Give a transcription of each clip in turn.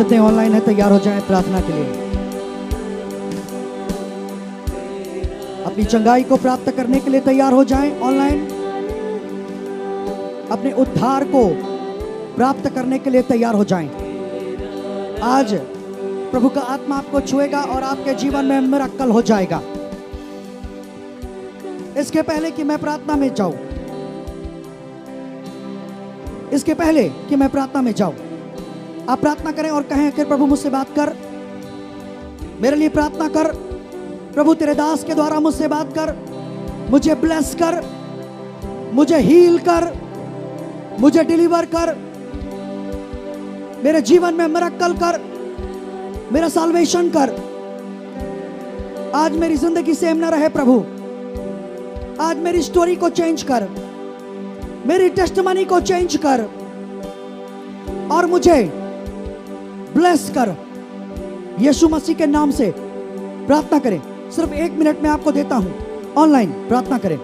जितने ऑनलाइन है तैयार हो जाएं प्रार्थना के लिए। अपनी चंगाई को प्राप्त करने के लिए तैयार हो जाएं ऑनलाइन। अपने उद्धार को प्राप्त करने के लिए तैयार हो जाएं। आज प्रभु का आत्मा आपको छुएगा और आपके जीवन में मिरेकल हो जाएगा। इसके पहले कि मैं प्रार्थना में जाऊं, इसके पहले कि मैं प्रार्थना में जाऊं, आप प्रार्थना करें और कहें कि प्रभु मुझसे बात कर, मेरे लिए प्रार्थना कर। प्रभु तेरे दास के द्वारा मुझसे बात कर, मुझे ब्लेस कर, मुझे हील कर, मुझे डिलीवर कर, मेरे जीवन में मिरेकल कर, मेरा साल्वेशन कर। आज मेरी जिंदगी सेम ना रहे प्रभु, आज मेरी स्टोरी को चेंज कर, मेरी टेस्टिमनी को चेंज कर और मुझे ब्लेस कर। यीशु मसीह के नाम से प्रार्थना करें। सिर्फ 1 मिनट में आपको देता हूं, ऑनलाइन प्रार्थना करें।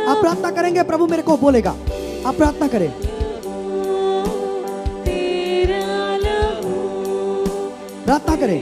आप प्रार्थना करेंगे, प्रभु मेरे को बोलेगा। आप प्रार्थना करें। प्रार्थना करें।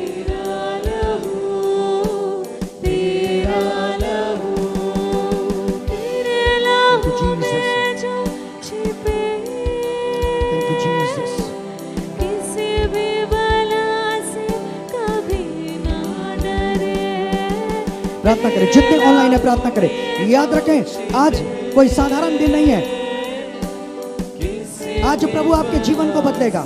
प्रार्थना करें। जितने ऑनलाइन है प्रार्थना करें। याद रखें, आज कोई साधारण दिन नहीं है। आज प्रभु आपके जीवन को बदलेगा।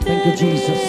Thank you, Jesus.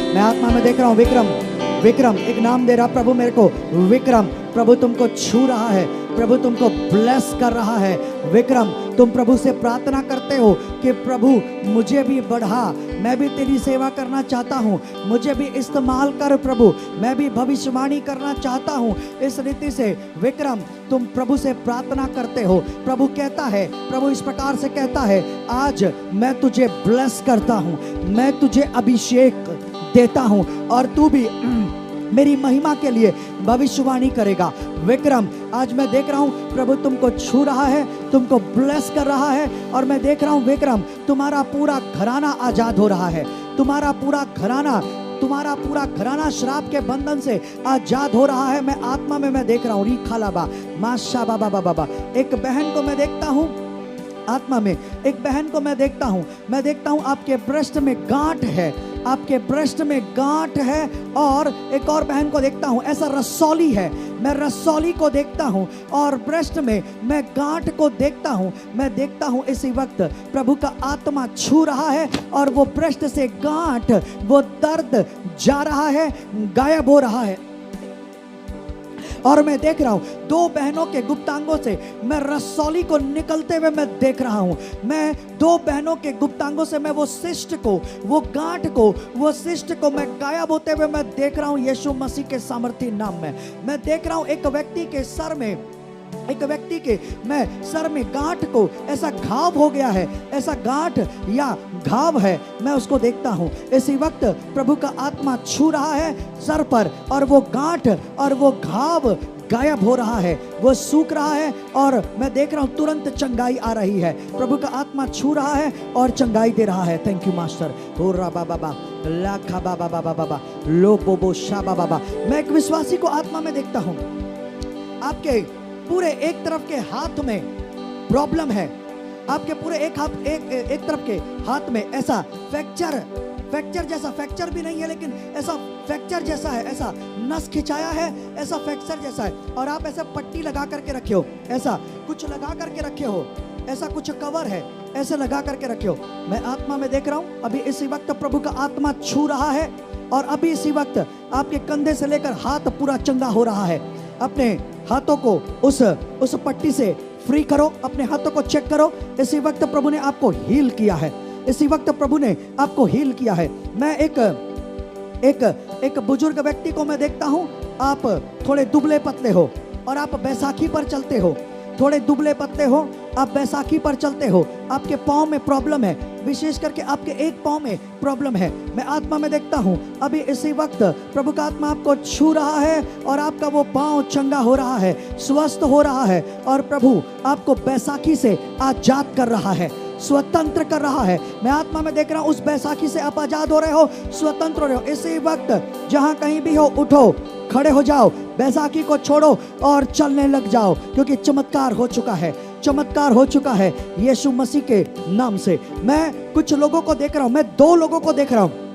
मैं आत्मा में देख रहा हूँ विक्रम, विक्रम एक नाम दे रहा प्रभु मेरे को। विक्रम, प्रभु तुमको छू रहा है, प्रभु तुमको ब्लेस कर रहा है। विक्रम, तुम प्रभु से प्रार्थना करते हो कि प्रभु मुझे भी बढ़ा, मैं भी तेरी सेवा करना चाहता हूँ, मुझे भी इस्तेमाल कर प्रभु, मैं भी भविष्यवाणी करना चाहता हूँ। इस रीति से विक्रम तुम प्रभु से प्रार्थना करते हो। प्रभु कहता है, प्रभु इस प्रकार से कहता है, आज मैं तुझे ब्लेस करता हूँ, मैं तुझे अभिषेक देता हूँ और तू भी मेरी महिमा के लिए भविष्यवाणी करेगा। विक्रम, आज मैं देख रहा हूँ प्रभु तुमको छू रहा है, तुमको ब्लेस कर रहा है और मैं देख रहा हूँ विक्रम तुम्हारा पूरा घराना आजाद हो रहा है। तुम्हारा पूरा घराना श्राप के बंधन से आजाद हो रहा है। मैं आत्मा में मैं देख रहा हूँ। रीखालाबा माशा बाबा बाबा बाबा। एक बहन को मैं देखता हूँ आत्मा में, एक बहन को मैं देखता हूँ आपके ब्रेस्ट में गांठ है, आपके ब्रेस्ट में गांठ है। और एक और बहन को देखता हूँ, ऐसा रसौली है, मैं रसौली को देखता हूँ और ब्रेस्ट में मैं गांठ को देखता हूँ। मैं देखता हूँ इसी वक्त प्रभु का आत्मा छू रहा है और वो ब्रेस्ट से गांठ, वो दर्द जा रहा है, गायब हो रहा है। और मैं देख रहा हूँ 2 बहनों के गुप्तांगों से मैं रसौली को निकलते हुए मैं देख रहा हूँ। मैं 2 बहनों के गुप्तांगों से मैं वो सिस्ट को, वो गांठ को, वो सिस्ट को मैं गायब होते हुए मैं देख रहा हूँ। यीशु मसीह के सामर्थी नाम में मैं देख रहा हूँ एक व्यक्ति के सर में, एक व्यक्ति के मैं सर में गांठ को, ऐसा घाव हो गया है, ऐसा गांठ या घाव है, मैं उसको देखता हूँ। इसी वक्त प्रभु का आत्मा छू रहा है सर पर और वो गांठ और वो घाव गायब हो रहा है, वो सूख रहा है और मैं देख रहा हूँ तुरंत चंगाई आ रही है। प्रभु का आत्मा छू रहा है और चंगाई दे रहा है। Thank you master. हो राबा बाबा लाखा बाबा बाबा बाबा लो बोबो शाबा बाबा। मैं एक विश्वासी को आत्मा में देखता हूँ, आपके पूरे एक तरफ के हाथ में प्रॉब्लम है, आपके पूरे एक तरफ के हाथ में ऐसा फ्रैक्चर जैसा, फ्रैक्चर भी नहीं है लेकिन ऐसा फ्रैक्चर जैसा है, ऐसा नस खिंचाया है, ऐसा फ्रैक्चर जैसा है, और आप ऐसा पट्टी लगा करके रखे हो, ऐसा कुछ लगा करके रखे हो, ऐसा कुछ कवर है, ऐसे लगा करके रखे हो। मैं आत्मा में देख रहा हूँ अभी इसी वक्त प्रभु का आत्मा छू रहा है और अभी इसी वक्त आपके कंधे से लेकर हाथ पूरा चंगा हो रहा है। अपने हाथों को उस पट्टी से फ्री करो, अपने हाथों को चेक करो। इसी वक्त प्रभु ने आपको हील किया है, इसी वक्त प्रभु ने आपको हील किया है। मैं एक बुजुर्ग व्यक्ति को मैं देखता हूँ, आप थोड़े दुबले पतले हो और आप बैसाखी पर चलते हो, थोड़े दुबले पतले हो, आप बैसाखी पर चलते हो, आपके पाँव में प्रॉब्लम है, विशेष करके आपके एक पाँव में प्रॉब्लम है। मैं आत्मा में देखता हूँ अभी इसी वक्त प्रभु का आत्मा आपको छू रहा है और आपका वो पाँव चंगा हो रहा है, स्वस्थ हो रहा है, और प्रभु आपको बैसाखी से आजाद कर रहा है, स्वतंत्र कर रहा है। मैं आत्मा में देख रहा हूँ उस बैसाखी से आप आजाद हो रहे हो, स्वतंत्र हो रहे हो। इसी वक्त जहाँ कहीं भी हो उठो, खड़े हो जाओ, बैसाखी को छोड़ो और चलने लग जाओ, क्योंकि चमत्कार हो चुका है, चमत्कार हो चुका है यीशु मसीह के नाम से। मैं कुछ लोगों को देख रहा हूँ, मैं 2 लोगों को देख रहा हूँ,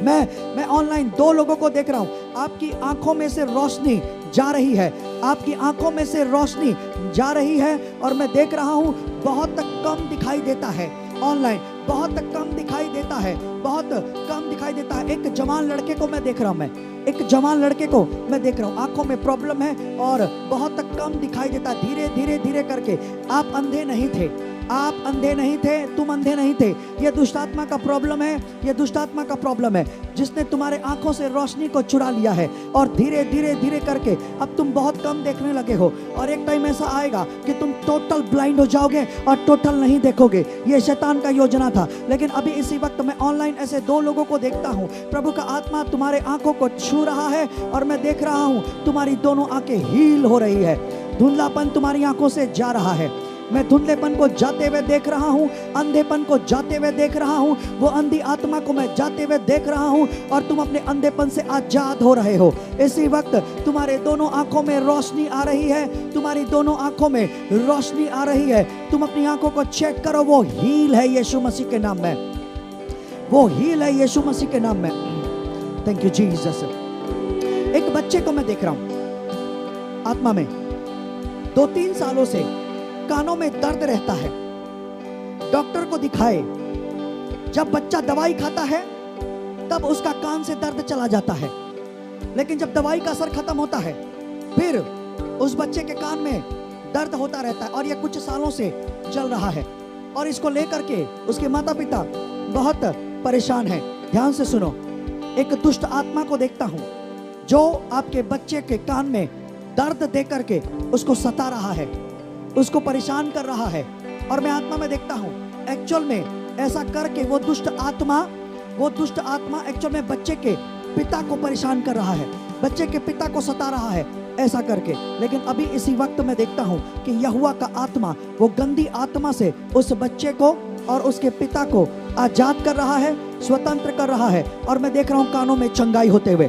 मैं ऑनलाइन 2 लोगों को देख रहा हूँ। आपकी आंखों में से रोशनी जा रही है, आपकी आंखों में से रोशनी जा रही है, और मैं देख रहा हूँ बहुत कम दिखाई देता है ऑनलाइन, बहुत कम दिखाई देता है, बहुत कम दिखाई देता है। एक जवान लड़के को मैं देख रहा हूँ, एक जवान लड़के को मैं देख रहा हूँ, आंखों में प्रॉब्लम है और बहुत कम दिखाई देता है। धीरे धीरे धीरे करके, आप अंधे नहीं थे, आप अंधे नहीं थे, तुम अंधे नहीं थे। ये दुष्ट आत्मा का प्रॉब्लम है, ये दुष्ट आत्मा का प्रॉब्लम है जिसने तुम्हारे आंखों से रोशनी को चुरा लिया है, और धीरे धीरे धीरे करके अब तुम बहुत कम देखने लगे हो, और एक टाइम ऐसा आएगा कि तुम टोटल ब्लाइंड हो जाओगे और टोटल नहीं देखोगे। ये शैतान का योजना था, लेकिन अभी इसी वक्त मैं ऑनलाइन ऐसे 2 लोगों को देखता हूँ। प्रभु का आत्मा तुम्हारे आंखों को छू रहा है और मैं देख रहा हूँ तुम्हारी दोनों आंखें हील हो रही है, धुंधलापन तुम्हारी आंखों से जा रहा है। मैं धुंधलेपन को जाते हुए देख रहा हूँ, अंधेपन को जाते हुए देख रहा हूँ, वो अंधी आत्मा को मैं जाते हुए देख रहा हूँ, और तुम अपने अंधेपन से आजाद हो रहे हो। इसी वक्त तुम्हारे दोनों आंखों में रोशनी आ रही है, तुम्हारी दोनों आंखों में रोशनी आ रही है। तुम अपनी आंखों को चेक करो, वो हील है यीशु मसीह के नाम में, वो हील है यीशु मसीह के नाम में। Thank you Jesus. एक बच्चे को मैं देख रहा हूँ आत्मा में, 2-3 सालों से कानों में दर्द रहता है, डॉक्टर को दिखाए, जब बच्चा दवाई खाता है तब उसका कान से दर्द चला जाता है, लेकिन जब दवाई का असर खत्म होता है फिर उस बच्चे के कान में दर्द होता रहता है, और यह कुछ सालों से चल रहा है, और इसको लेकर के उसके माता पिता बहुत परेशान हैं। ध्यान से सुनो, एक दुष्ट आत्मा को देखता हूं जो आपके बच्चे के कान में दर्द दे करके उसको सता रहा है, उसको परेशान कर रहा है, और मैं आत्मा में देखता हूँ एक्चुअल में ऐसा करके वो दुष्ट आत्मा एक्चुअल में बच्चे के पिता को परेशान कर रहा है, बच्चे के पिता को सता रहा है ऐसा करके। लेकिन अभी इसी वक्त मैं देखता हूँ कि यहोवा का आत्मा वो गंदी आत्मा से उस बच्चे को और उसके पिता को आजाद कर रहा है, स्वतंत्र कर रहा है, और मैं देख रहा हूँ कानों में चंगाई होते हुए,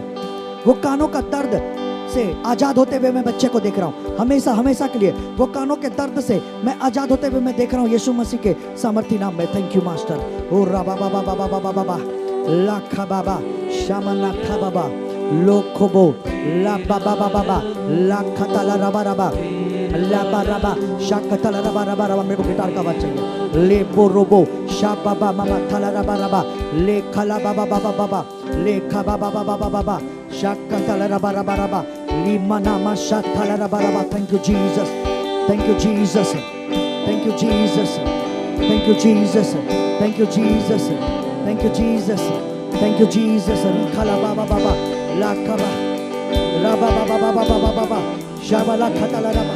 वो कानों का दर्द से आजाद होते हुए मैं बच्चे को देख रहा हूँ, हमेशा हमेशा के लिए वो कानों के दर्द से मैं आजाद होते हुए मैं देख रहा हूँ यीशु मसीह के सामर्थी नाम में। Thank you master. ओ रा बाबा बाबा बाबा बाबा बाबा लाखा बाबा शामना खा बाबा लोखोबो ला बाबा बाबा बाबा लाखा ताला रबा रबा लाबा रबा शाका ताला रबा रबा रबा। मेरे को गिटार का आवाज चाहिए। ले बो रोबो शा बाबा मामा ताला रबा रबा ले खला बाबा बाबा बाबा ले खा बाबा बाबा बाबा बाबा शाका ताला रबा रबा रबा limana masha ताला रबा रबा। Thank you Jesus, thank you Jesus, thank you Jesus, thank you Jesus, thank you Jesus, thank you Jesus, thank you Jesus. खला बाबा बाबा लाखा बा रबा बाबा बाबा बाबा बाबा शाबला खताला रबा।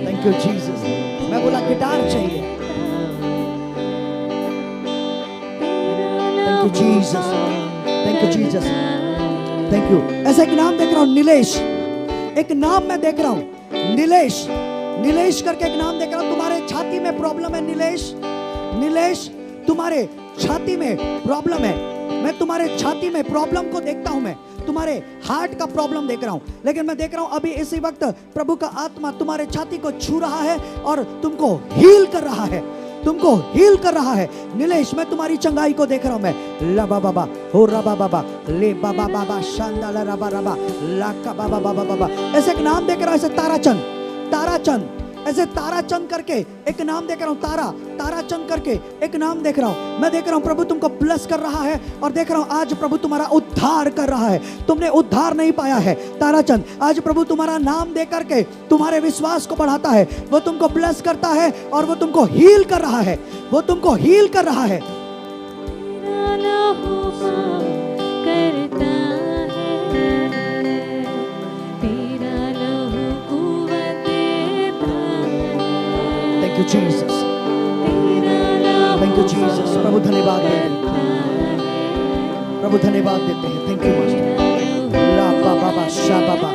Thank you Jesus. मैं बोला गिटार चाहिए। Thank you Jesus, thank you Jesus. Thank you. ऐसा एक नाम देख रहा हूँ, नीलेश। एक नाम मैं देख रहा हूँ, नीलेश। नीलेश करके एक नाम देख रहा हूँ। तुम्हारे छाती में प्रॉब्लम है नीलेश। नीलेश, तुम्हारे छाती में प्रॉब्लम है। मैं तुम्हारे छाती में प्रॉब्लम को देखता हूं। मैं तुम्हारे हार्ट का प्रॉब्लम देख रहा हूं, लेकिन मैं देख रहा हूं अभी इसी वक्त प्रभु का आत्मा तुम्हारे छाती को छू रहा है और तुमको हील कर रहा है, तुमको हील कर रहा है। नीलेश, मैं तुम्हारी चंगाई को देख रहा हूं। मैं लबा बाबा हो रबा बाबा ले बाबा बाबा शांदाला रबा रबा लाका बाबा बाबा बाबा। ऐसे एक नाम देख रहा हूं, ऐसे ताराचंद, ताराचंद, ऐसे ताराचंद करके एक नाम देख रहा हूं। ताराचंद करके एक नाम देख रहा हूं। मैं देख रहा हूं प्रभु तुमको ब्लेस कर रहा है और देख रहा हूं आज प्रभु तुम्हारा उद्धार कर रहा है। तुमने उद्धार नहीं पाया है ताराचंद, आज प्रभु तुम्हारा नाम दे करके तुम्हारे विश्वास को बढ़ाता है। वो तुमको ब्लेस करता है और वो तुमको हील कर रहा है, वो तुमको हील कर रहा है। Thank you Jesus, thank you Jesus। प्रभु धन्यवाद देते हैं, प्रभु धन्यवाद देते हैं। Thank you master. ला बाबा बा शा बाबा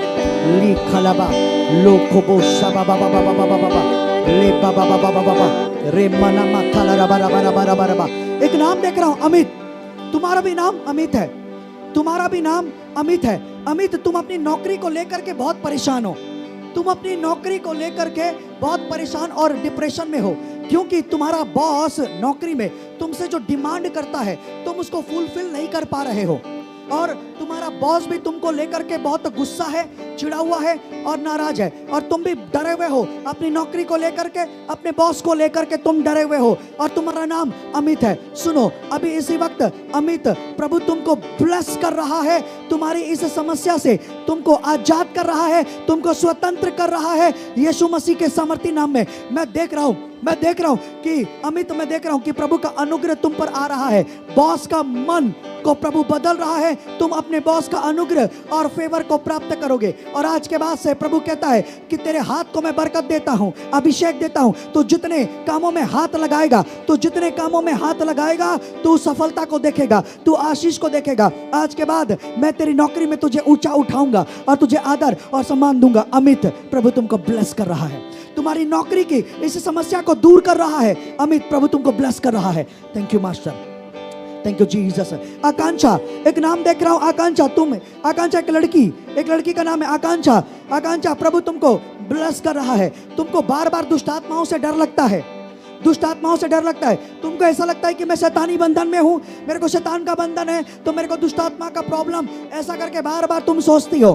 ली खलाबा लो खोबो शा बाबा बाबा बाबा बाबा ले बाबा बाबा बाबा रे मना माथा ला रबा रबा रबा रबा रबा। एक नाम देख रहा हूँ, अमित। तुम्हारा भी नाम अमित है, तुम्हारा भी नाम अमित है। अमित, तुम अपनी नौकरी को लेकर के बहुत परेशान हो। तुम अपनी नौकरी को लेकर के बहुत परेशान और डिप्रेशन में हो, क्योंकि तुम्हारा बॉस नौकरी में तुमसे जो डिमांड करता है तुम उसको फुलफिल नहीं कर पा रहे हो, और तुम्हारा बॉस भी तुमको लेकर के बहुत गुस्सा है, चिढ़ा हुआ है और नाराज है, और तुम भी डरे हुए हो अपनी नौकरी को लेकर के, अपने बॉस को लेकर के तुम डरे हुए हो, और तुम्हारा नाम अमित है। सुनो, अभी इसी वक्त अमित, प्रभु तुमको ब्लेस कर रहा है। तुम्हारी इस समस्या से तुमको आजाद कर रहा है, तुमको स्वतंत्र कर रहा है यीशु मसीह के सामर्थी नाम में। मैं देख रहा हूं कि अमित, मैं देख रहा हूं कि प्रभु का अनुग्रह तुम पर आ रहा है। बॉस का मन को प्रभु बदल रहा है। तुम अपने बॉस का अनुग्रह और फेवर को प्राप्त करोगे, और आज के बाद से प्रभु कहता है कि तेरे हाथ को मैं बरकत देता हूं, अभिषेक देता हूं। तो जितने कामों में हाथ लगाएगा, तो जितने कामों में हाथ लगाएगा, तू सफलता को देखेगा, तू आशीष को देखेगा। आज के बाद मैं तेरी नौकरी में तुझे ऊंचा उठाऊंगा और तुझे आदर और सम्मान दूंगा। अमित, प्रभु तुमको ब्लेस कर रहा है, तुम्हारी नौकरी की इस समस्या को दूर कर रहा है। अमित, प्रभु तुमको ब्लेस कर रहा है। Thank you master, thank you Jesus. Akanksha, एक नाम देख रहा हूं, आकांक्षा। तुम आकांक्षा, एक लड़की का नाम है आकांक्षा। आकांक्षा, प्रभु तुमको ब्लेस कर रहा है। तुमको बार बार दुष्ट आत्माओं से डर लगता है, दुष्ट आत्माओं से डर लगता है। तुमको ऐसा लगता है कि मैं शैतानी बंधन में हूं, मेरे को शैतान का बंधन है, तो मेरे को दुष्ट आत्मा का प्रॉब्लम, ऐसा करके बार बार तुम सोचती हो,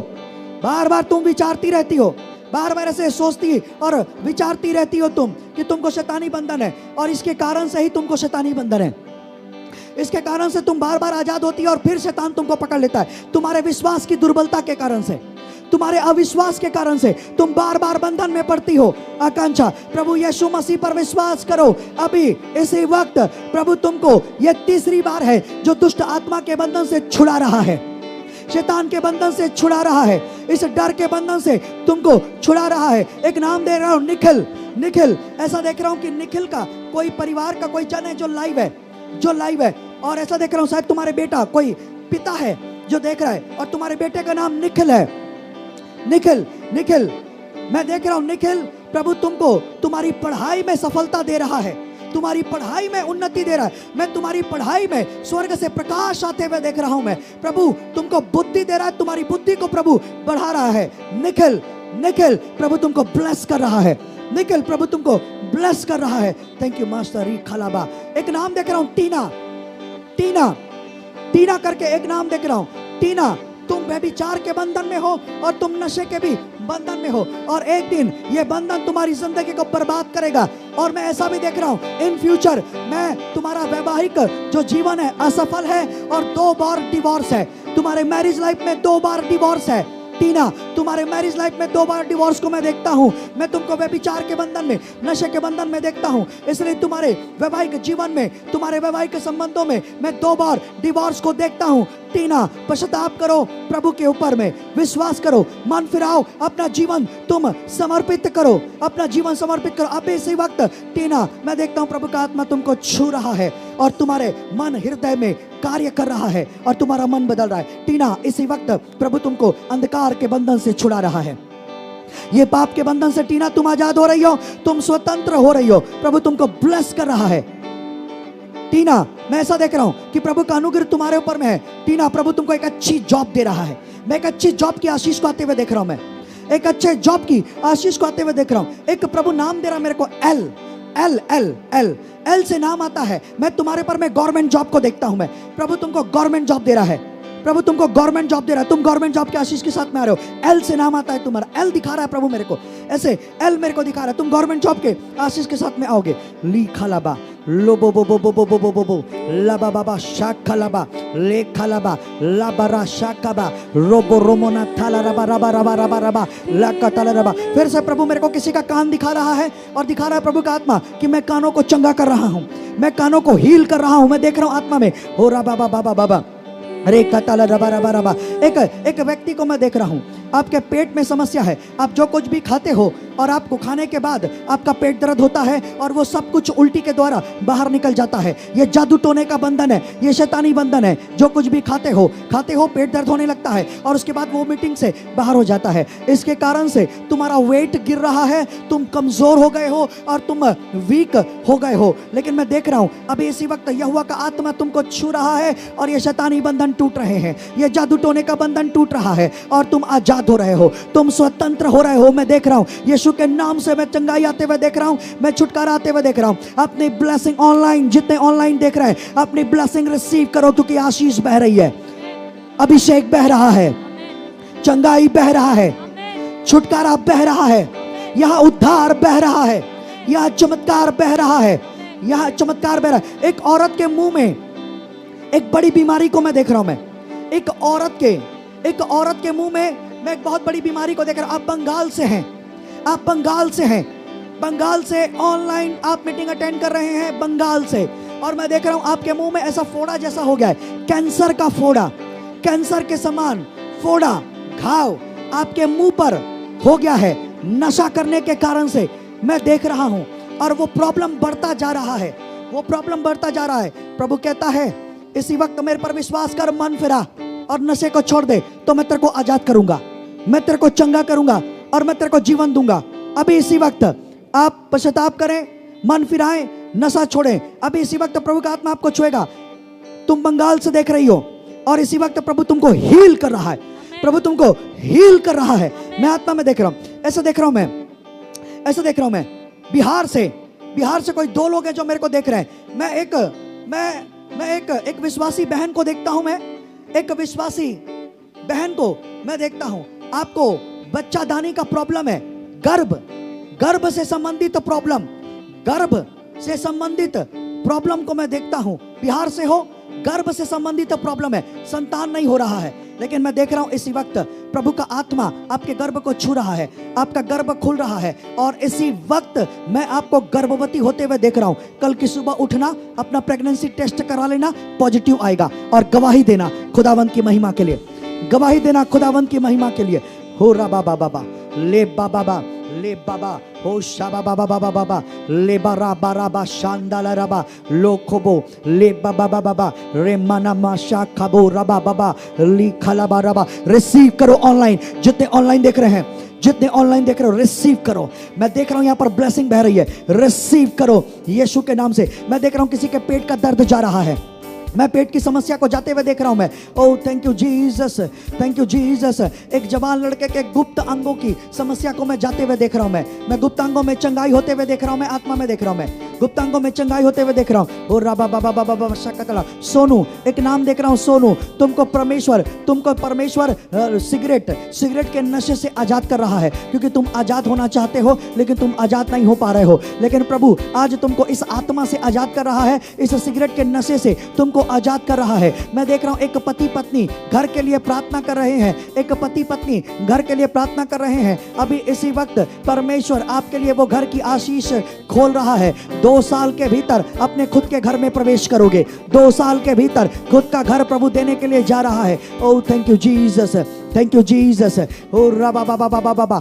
बार बार तुम विचारती रहती हो, बार बार ऐसे सोचती और विचारती रहती हो तुम कि तुमको शैतानी बंधन है, और इसके कारण से ही तुमको शैतानी बंधन है। इसके कारण से तुम बार बार आजाद होती है और फिर शैतान तुमको पकड़ लेता है। तुम्हारे विश्वास की दुर्बलता के कारण से, तुम्हारे अविश्वास के कारण से तुम बार बार बंधन में पड़ती हो। आकांक्षा, प्रभु यीशु मसीह पर विश्वास करो। अभी इसी वक्त प्रभु तुमको यह तीसरी बार है जो दुष्ट आत्मा के बंधन से छुड़ा रहा है, शैतान के बंधन से छुड़ा रहा है, इस डर के बंधन से तुमको छुड़ा रहा है। एक नाम दे रहा हूं, निखिल। निखिल, ऐसा देख रहा हूं कि निखिल का कोई परिवार का कोई जन है जो लाइव है, और ऐसा देख रहा हूं शायद तुम्हारे बेटा, कोई पिता है जो देख रहा है, और तुम्हारे बेटे का नाम निखिल है। निखिल, मैं देख रहा हूं निखिल, प्रभु तुमको तुम्हारी पढ़ाई में सफलता दे रहा है, तुम्हारी पढ़ाई में उन्नति दे रहा है। मैं तुम्हारी पढ़ाई में स्वर्ग से प्रकाश आते हुए देख रहा हूं। मैं, प्रभु तुमको बुद्धि दे रहा है, तुम्हारी बुद्धि को प्रभु बढ़ा रहा है। निखिल, प्रभु तुमको ब्लेस कर रहा है। निखिल, प्रभु तुमको ब्लेस कर रहा है। Thank you master. खलाबा, एक नाम देख रहा हूं, टीना करके एक नाम देख रहा हूं। टीना, तुम व्यभिचार के बंधन में हो और तुम नशे के भी बंधन में हो, और एक दिन ये बंधन तुम्हारी जिंदगी को बर्बाद करेगा। और मैं ऐसा भी देख रहा हूं, इन फ्यूचर मैं तुम्हारा वैवाहिक जो जीवन है असफल है और 2 बार डिवोर्स है, तुम्हारे मैरिज लाइफ में 2 बार डिवोर्स है। टीना, तुम्हारे मैरिज लाइफ में 2 बार डिवोर्स को मैं देखता हूँ। मैं तुमको व्यभिचार के बंधन में, नशे के बंधन में देखता हूँ। इसलिए तुम्हारे वैवाहिक जीवन में, तुम्हारे वैवाहिक संबंधों में मैं 2 बार डिवोर्स को देखता हूँ। टीना, पश्चाताप करो, प्रभु के ऊपर में विश्वास करो, मन फिराओ, अपना जीवन तुम समर्पित करो, अपना जीवन समर्पित करो। अब इसी वक्त टीना, मैं देखता हूं प्रभु का आत्मा तुमको छू रहा है और तुम्हारे मन हृदय में कार्य कर रहा है और तुम्हारा मन बदल रहा है। टीना, इसी वक्त प्रभु तुमको अंधकार के बंधन से छुड़ा रहा है। ये पाप के बंधन से टीना तुम आजाद हो रही हो, तुम स्वतंत्र हो रही हो। प्रभु तुमको ब्लेस कर रहा है। टीना, मैं ऐसा देख रहा हूं कि प्रभु का अनुग्रह तुम्हारे ऊपर में है। टीना, प्रभु तुमको एक अच्छी जॉब दे रहा है। मैं एक अच्छी जॉब की आशीष को आते हुए देख रहा हूं। मैं एक अच्छे जॉब की आशीष को आते हुए देख रहा हूं। एक प्रभु नाम दे रहा मेरे को, L L L L L से नाम आता है। मैं तुम्हारे पर मैं गवर्नमेंट जॉब को देखता हूं। मैं प्रभु तुमको गवर्नमेंट जॉब दे रहा है। प्रभु तुमको गवर्नमेंट जॉब दे रहा है। तुम गवर्नमेंट जॉब के आशीष के साथ में आ रहे हो। एल से नाम आता है तुम्हारा। एल दिखा रहा है प्रभु मेरे को, ऐसे एल मेरे को दिखा रहा है। तुम गवर्नमेंट जॉब के आशीष के साथ में आओगे। ली खालाबा लो बो बो बो बो बो बो बो बो लाबा बाबा शाक खालाबा ले खालाबा लाबरा शाकाबा रोबो रोमोना थाला रबा रबा रबा रबा रबा लाका ताला रबा। फिर से प्रभु मेरे को किसी का कान दिखा रहा है और दिखा रहा है प्रभु का आत्मा कि मैं कानों को चंगा कर रहा हूँ, मैं कानों को हील कर रहा हूँ। मैं देख रहा हूँ आत्मा में हो रहा बाबा बाबा बाबा अरे कताला रबा रबा रबा। एक व्यक्ति को मैं देख रहा हूँ, आपके पेट में समस्या है। आप जो कुछ भी खाते हो और आपको खाने के बाद आपका पेट दर्द होता है और वो सब कुछ उल्टी के द्वारा बाहर निकल जाता है। ये जादू टोने का बंधन है, ये शैतानी बंधन है। जो कुछ भी खाते हो पेट दर्द होने लगता है और उसके बाद वो मीटिंग से बाहर हो जाता है। इसके कारण से तुम्हारा वेट गिर रहा है, तुम कमजोर हो गए हो और तुम वीक हो गए हो। लेकिन मैं देख रहा हूँ अभी इसी वक्त यहोवा का आत्मा तुमको छू रहा है और ये शैतानी बंधन टूट रहे हैं, ये जादू टोने का बंधन टूट रहा है और तुम आजाद हो रहे हो, तुम स्वतंत्र हो रहे हो। मैं देख रहा हूं यीशु के नाम से मैं चंगाई आते हुए देख रहा हूं, मैं छुटकारा आते हुए देख रहा हूं। अपनी ब्लेसिंग ऑनलाइन, जितने ऑनलाइन देख रहे हैं, अपनी ब्लेसिंग रिसीव करो क्योंकि आशीष बह रही है, अभिषेक बह रहा है, चंगाई बह रहा है, छुटकारा बह रहा है, यहां उद्धार बह रहा है, यहां चमत्कार बह रहा है, यहां चमत्कार बह रहा है। एक औरत के मुंह में एक बड़ी बीमारी को मैं देख रहा हूं। मैं एक औरत के मुंह में मैं एक बहुत बड़ी बीमारी को देख रहा हूं। आप बंगाल से हैं, आप बंगाल से हैं, बंगाल से ऑनलाइन आप मीटिंग अटेंड कर रहे हैं बंगाल से। और मैं देख रहा हूं आपके मुंह में ऐसा फोड़ा जैसा हो गया है, कैंसर का फोड़ा, कैंसर के समान फोड़ा, घाव आपके मुंह पर हो गया है नशा करने के कारण से। मैं देख रहा हूं और वो प्रॉब्लम बढ़ता जा रहा है, वो प्रॉब्लम बढ़ता जा रहा है। प्रभु कहता है इसी वक्त मेरे पर विश्वास कर, मन फिरा और नशे को छोड़ दे तो मैं तेरे को आजाद करूंगा, मैं तेरे को चंगा करूंगा और मैं तेरे को जीवन दूंगा। अभी इसी वक्त आप पश्चाताप करें, मन फिराएं, नशा छोड़ें। अभी इसी वक्त प्रभु का आत्मा आपको छुएगा। तुम बंगाल से देख रही हो और इसी वक्त प्रभु तुमको हील कर रहा है, प्रभु तुमको हील कर रहा है। मैं आत्मा में देख रहा हूं, ऐसा देख रहा हूं मैं, ऐसा देख रहा हूं मैं। बिहार से कोई 2 लोग हैं जो मेरे को देख रहे हैं। मैं एक विश्वासी बहन को देखता हूं। मैं एक विश्वासी बहन को मैं देखता हूं। आपको बच्चादानी का प्रॉब्लम है, गर्भ से संबंधित प्रॉब्लम, गर्भ से संबंधित प्रॉब्लम को मैं देखता हूं। बिहार से हो, गर्भ से संबंधित प्रॉब्लम है, संतान नहीं हो रहा है। लेकिन मैं देख रहा हूं इसी वक्त प्रभु का आत्मा आपके गर्भ को छू रहा है, आपका गर्भ खुल रहा है और इसी वक्त मैं आपको गर्भवती होते हुए देख रहा हूं। कल की सुबह उठना, अपना प्रेगनेंसी टेस्ट करा लेना, पॉजिटिव आएगा और गवाही देना खुदावंत की महिमा के लिए, गवाही देना खुदावंत की महिमा के लिए। हो रबा बाबा बा ले बाबा बा ले बाबा हो शाबा बाबा बाबा बाबा ले बारा बारा बा शांदाला रबा लोखोबो ले बाबा बाबा बा रे मना माशा खाबो रबा बाबा ली खलाबा रबा। रिसीव करो ऑनलाइन, जितने ऑनलाइन देख रहे हैं, जितने ऑनलाइन देख रहे हो रिसीव करो। मैं देख रहा हूं यहां पर ब्लेसिंग बह रही है, रिसीव करो यीशु के नाम से। मैं देख रहा हूं किसी के पेट का दर्द जा रहा है, मैं पेट की समस्या को जाते हुए देख रहा हूं मैं। ओह thank you Jesus, thank you Jesus. एक जवान लड़के के गुप्त अंगों की समस्या को मैं जाते हुए देख रहा हूं मैं गुप्त अंगों में चंगाई होते हुए देख रहा हूं मैं, आत्मा में देख रहा हूं मैं। गुप्तांगों में चंगाई होते हुए देख रहा हूँ। और राबा बाबा बाबा बाबा शकतला। सोनू, एक नाम देख रहा हूँ सोनू, तुमको परमेश्वर सिगरेट के नशे से आजाद कर रहा है, क्योंकि तुम आजाद होना चाहते हो लेकिन तुम आजाद नहीं हो पा रहे हो। लेकिन प्रभु आज तुमको इस आत्मा से आजाद कर रहा है, इस सिगरेट के नशे से तुमको आजाद कर रहा है। मैं देख रहा हूँ एक पति पत्नी घर के लिए प्रार्थना कर रहे हैं, एक पति पत्नी घर के लिए प्रार्थना कर रहे हैं। अभी इसी वक्त परमेश्वर आपके लिए वो घर की आशीष खोल रहा है। 2 साल के भीतर अपने खुद के घर में प्रवेश करोगे। 2 साल के भीतर खुद का घर प्रभु देने के लिए जा रहा है। Oh thank you Jesus, thank you Jesus. ओ रबा बाबा बाबा बाबा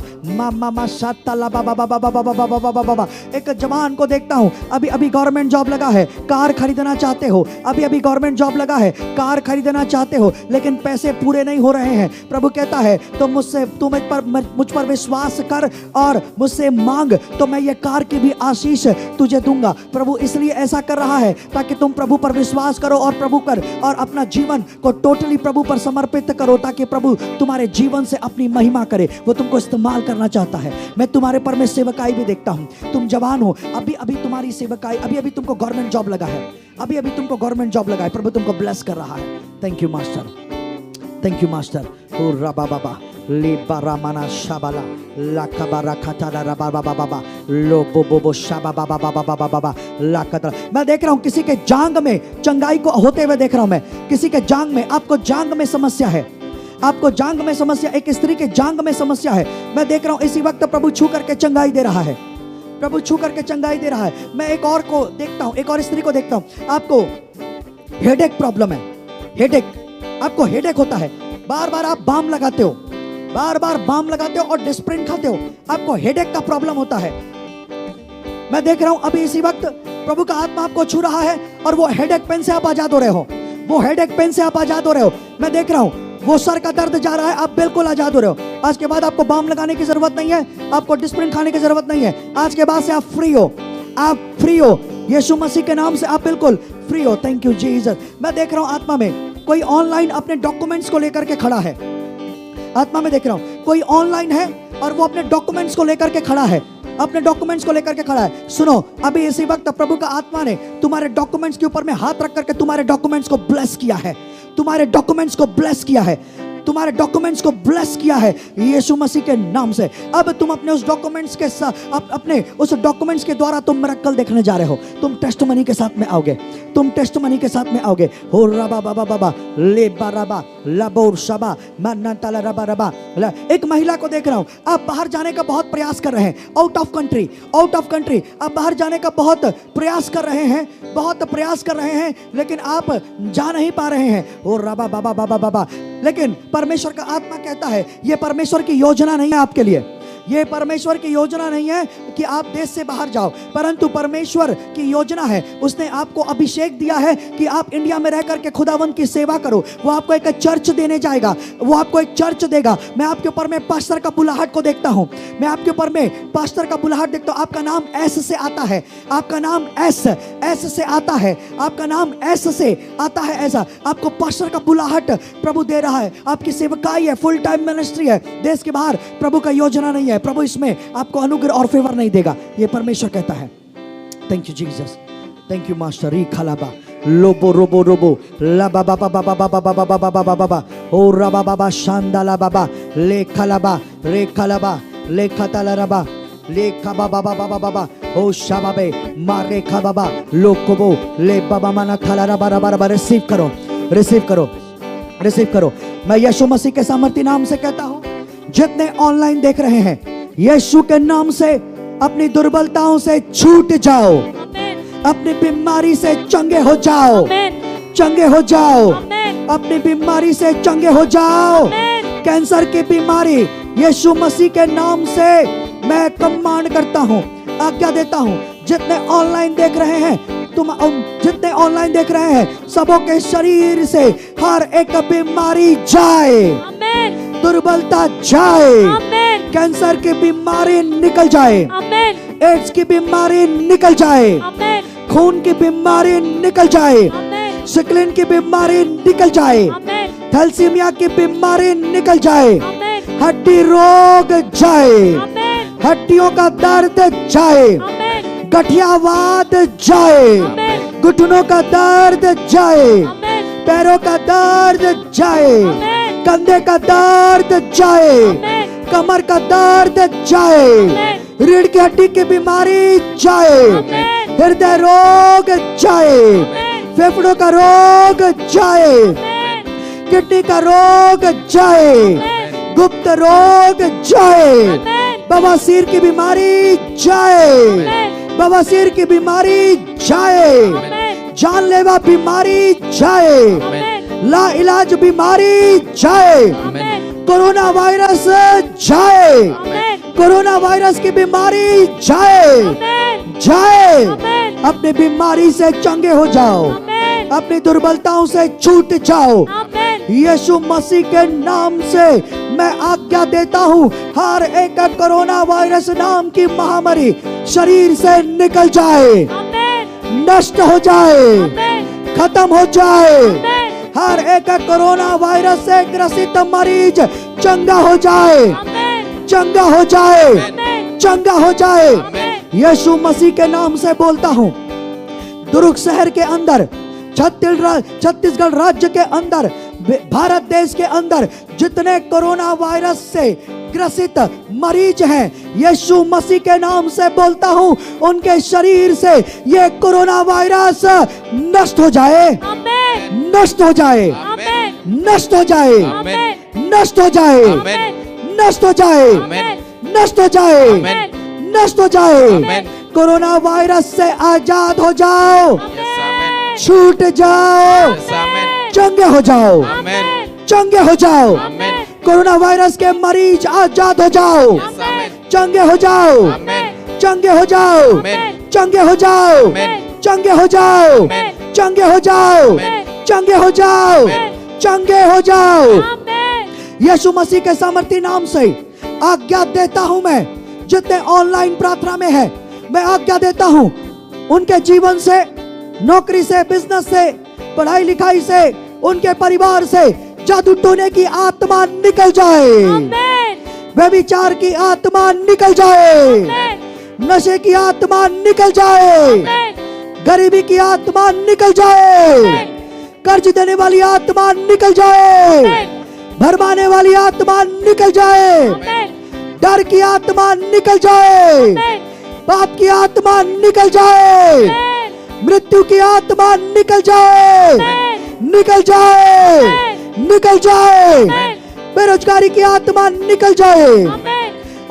मामा शातला बाबा बाबा बाबा बाबा बाबा बाबा। एक जवान को देखता हूँ, अभी गवर्नमेंट जॉब लगा है, कार खरीदना चाहते हो, अभी गवर्नमेंट जॉब लगा है, कार खरीदना चाहते हो, लेकिन पैसे पूरे नहीं हो रहे हैं। प्रभु कहता है तो मुझ पर विश्वास कर और मुझसे मांग, तो मैं ये कार की भी आशीष तुझे दूंगा। प्रभु इसलिए ऐसा कर रहा है ताकि तुम प्रभु पर विश्वास करो और और अपना जीवन को टोटली प्रभु पर समर्पित करो, ताकि प्रभु तुम्हारे जीवन से अपनी महिमा करे। वो तुमको इस्तेमाल करना चाहता है। मैं तुम्हारे पर में सेवकाई भी देखता हूँ। तुम जवान हो, अभी तुम्हारी सेवकाई, अभी तुमको गवर्नमेंट जॉब लगा है, अभी तुमको गवर्नमेंट जॉब लगा है। प्रभु तुमको ब्लेस कर रहा है। Thank you master, thank you master. ओ रबा बाबा ले बारा माना शाबाला ला कबारा खतारा रबा बाबा बाबा लो बो बो बो शाबा बाबा बाबा बाबा बाबा ला कतरा। मैं देख रहा हूँ किसी के जांग में चंगाई को होते हुए देख रहा हूँ। मैं किसी के जांग में, आपको जांग में समस्या है, आपको जांग में समस्या, एक स्त्री के जांग में समस्या है। मैं देख रहा हूँ इसी वक्त प्रभु छू करके चंगाई दे रहा है, प्रभु छू करके चंगाई दे रहा है। मैं एक और को देखता हूँ, एक और स्त्री को देखता हूँ। आपको हेडेक प्रॉब्लम है, हेडेक, आपको हेडेक होता है, बार बार आप बाम लगाते हो, बार बार बाम लगाते हो और डिस्प्रिन खाते हो, आपको हेडेक का प्रॉब्लम होता है। मैं देख रहा हूं अभी इसी वक्त प्रभु का आत्मा आपको छू रहा है और वो हेडेक पेन से आप आजाद हो रहे हो, वो हेडेक पेन से आप आजाद हो रहे हो। मैं देख रहा हूं वो सर का दर्द जा रहा है, आप बिल्कुल आजाद हो रहे हो। आज के बाद आपको बाम लगाने की जरूरत नहीं है, आपको डिस्प्रिन खाने की जरूरत नहीं है। आज के बाद से आप फ्री हो, आप फ्री हो। यीशु मसीह के नाम से आप बिल्कुल फ्री हो। Thank you Jesus. मैं देख रहा हूं आत्मा में कोई ऑनलाइन अपने डॉक्यूमेंट्स को लेकर के खड़ा है, आत्मा में देख रहा हूं कोई ऑनलाइन है और वो अपने डॉक्यूमेंट्स को लेकर के खड़ा है, अपने डॉक्यूमेंट्स को लेकर के खड़ा है। सुनो, अभी इसी वक्त प्रभु का आत्मा ने तुम्हारे डॉक्यूमेंट्स के ऊपर में हाथ रख करके तुम्हारे डॉक्यूमेंट्स को ब्लेस किया है, तुम्हारे डॉक्यूमेंट्स को ब्लेस किया है, तुम्हारे डॉक्यूमेंट्स को ब्लेस किया है यीशु मसीह के नाम से। अब तुम अपने उस डॉक्यूमेंट्स के साथ, अपने उस डॉक्यूमेंट्स के द्वारा तुम मिरेकल देखने जा रहे हो। तुम टेस्टिमनी के साथ में आओगे, तुम टेस्टिमनी के साथ में आओगे। हो रबा बाबा बाबा ले बाराबा लबोर शबा मन्ना ताला रबा रबा। एक महिला को देख रहा हूं, आप बाहर जाने का बहुत प्रयास कर रहे हैं, out of country, out of country आप बाहर जाने का बहुत प्रयास कर रहे हैं, बहुत प्रयास कर रहे हैं, लेकिन आप जा नहीं पा रहे हैं। हो रबा बाबा बाबा बाबा। लेकिन परमेश्वर का आत्मा कहता है ये परमेश्वर की योजना नहीं है आपके लिए, ये परमेश्वर की योजना नहीं है कि आप देश से बाहर जाओ, परंतु परमेश्वर की योजना है, उसने आपको अभिषेक दिया है कि आप इंडिया में रह करके खुदावंत की सेवा करो। वो आपको एक चर्च देने जाएगा, वो आपको एक चर्च देगा। मैं आपके ऊपर में पास्टर का बुलाहट को देखता हूं, मैं आपके ऊपर में पास्टर का बुलाहट देखता हूं। आपका नाम एस से आता है, आपका नाम एस से आता है, आपका नाम एस से आता है। ऐसा आपको पास्टर का बुलाहट प्रभु दे रहा है, आपकी सेवकाई है, फुल टाइम मिनिस्ट्री है देश के बाहर। प्रभु का योजना नहीं है, प्रभु इसमें आपको अनुग्रह और फेवर नहीं देगा, ये परमेश्वर कहता है। Thank you Jesus, thank you master. री खलाबा लोबो रोबो रोबो ला बाबा बाबा बाबा बाबा बाबा बाबा बाबा ओ रबा बाबा शांदाला बाबा ले खलाबा रे खलाबा ले खताला रबा ले खबा बाबा बाबा बाबा ओ शाबाबे मारे खबाबा लोकोबो ले बाबा माना खला रबा रबा रबा। रिसीव करो, रिसीव करो, रिसीव करो। मैं यीशु मसीह के सामर्थी नाम से कहता हूं, जितने ऑनलाइन देख रहे हैं, यीशु के नाम से अपनी दुर्बलताओं से छूट जाओ, अपनी बीमारी से चंगे हो जाओ, चंगे हो जाओ, अपनी बीमारी से चंगे हो जाओ। कैंसर की बीमारी यीशु मसीह के नाम से मैं कमांड करता हूं, आज्ञा देता हूं। जितने ऑनलाइन देख रहे हैं, जितने ऑनलाइन देख रहे हैं, सबों के शरीर से हर एक बीमारी जाए, दुर्बलता जाए, कैंसर की बीमारी निकल जाए, एड्स की बीमारी निकल जाए, खून की बीमारी निकल जाए, सिकलिन की बीमारी निकल जाए, थैलेसीमिया की बीमारी निकल जाए, हड्डी रोग जाए, हड्डियों का दर्द जाए, गठियावाद जाए, घुटनों का दर्द जाए, पैरों का दर्द जाए, कंधे का दर्द जाए, कमर का दर्द जाए, रीढ़ की हड्डी की बीमारी जाए, हृदय रोग जाए, फेफड़ों का रोग जाए, किडनी का रोग जाए, गुप्त रोग जाए, बवासीर की बीमारी जाए, बवासीर की बीमारी जाए, जानलेवा बीमारी जाए, ला इलाज बीमारी जाए, कोरोना वायरस जाए, कोरोना वायरस की बीमारी जाए, जाए। अपनी बीमारी से चंगे हो जाओ, अपनी दुर्बलताओं से छूट जाओ। यीशु मसीह के नाम से मैं आज्ञा देता हूँ, हर एक कोरोना वायरस नाम की महामारी शरीर से निकल जाए, नष्ट हो जाए, खत्म हो जाए। हर एक कोरोना वायरस से ग्रसित मरीज चंगा हो जाए, चंगा हो जाए, चंगा हो जाए। यीशु मसीह के नाम से बोलता हूँ, दुर्ग शहर के अंदर, छत्तीसगढ़ राज्य के अंदर, भारत देश के अंदर जितने कोरोना वायरस से ग्रसित मरीज हैं, यीशु मसीह के नाम से बोलता हूँ, उनके शरीर से ये कोरोना वायरस नष्ट हो जाए, नष्ट हो जाए, नष्ट हो जाए, नष्ट हो जाए, नष्ट हो जाए, नष्ट हो जाए, नष्ट हो जाए। कोरोना वायरस से आजाद हो जाओ, छूट जाओ, चंगे हो जाओ, चंगे हो जाओ। कोरोना वायरस के मरीज आजाद हो जाओ, चंगे हो जाओ, चंगे हो जाओ, चंगे हो जाओ, चंगे हो जाओ, चंगे हो जाओ, चंगे हो जाओ, चंगे हो जाओ। यीशु मसीह के सामर्थी नाम से आज्ञा देता हूं, मैं जितने ऑनलाइन प्रार्थना में है, मैं आज्ञा देता हूं, उनके जीवन से, नौकरी से, बिजनेस से, पढ़ाई लिखाई से, उनके परिवार से जादू टोने की आत्मा निकल जाए, व्यभिचार की आत्मा निकल जाए, नशे की आत्मा निकल जाए, गरीबी की आत्मा निकल जाए, कर्ज देने वाली आत्मा निकल जाए, भरमाने वाली आत्मा निकल जाए, डर की आत्मा निकल जाए, पाप की आत्मा निकल जाए, मृत्यु की आत्मा निकल जाए, निकल जाए, निकल जाए, बेरोजगारी की आत्मा निकल जाए,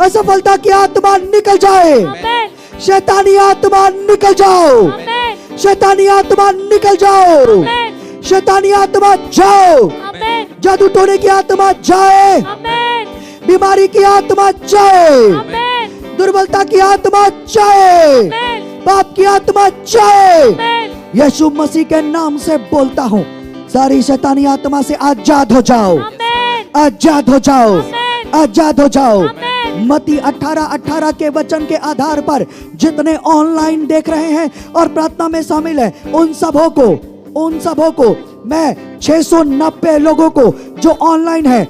असफलता की आत्मा निकल जाए, शैतानी आत्मा निकल जाओ, शैतानी आत्मा निकल जाओ, शैतानी आत्मा जाओ, जादू टोने की आत्मा जाए, बीमारी की आत्मा जाए, दुर्बलता की आत्मा जाए, पाप की आत्मा जाए। यीशु मसीह के नाम से बोलता हूँ, सारी शैतानी आत्मा से आजाद हो जाओ, आजाद हो जाओ, आजाद हो जाओ। मत्ती 18:18 के वचन के आधार पर जितने ऑनलाइन देख रहे हैं और प्रार्थना में शामिल है, उन सबों को मैं 690 लोगों को जो ऑनलाइन है,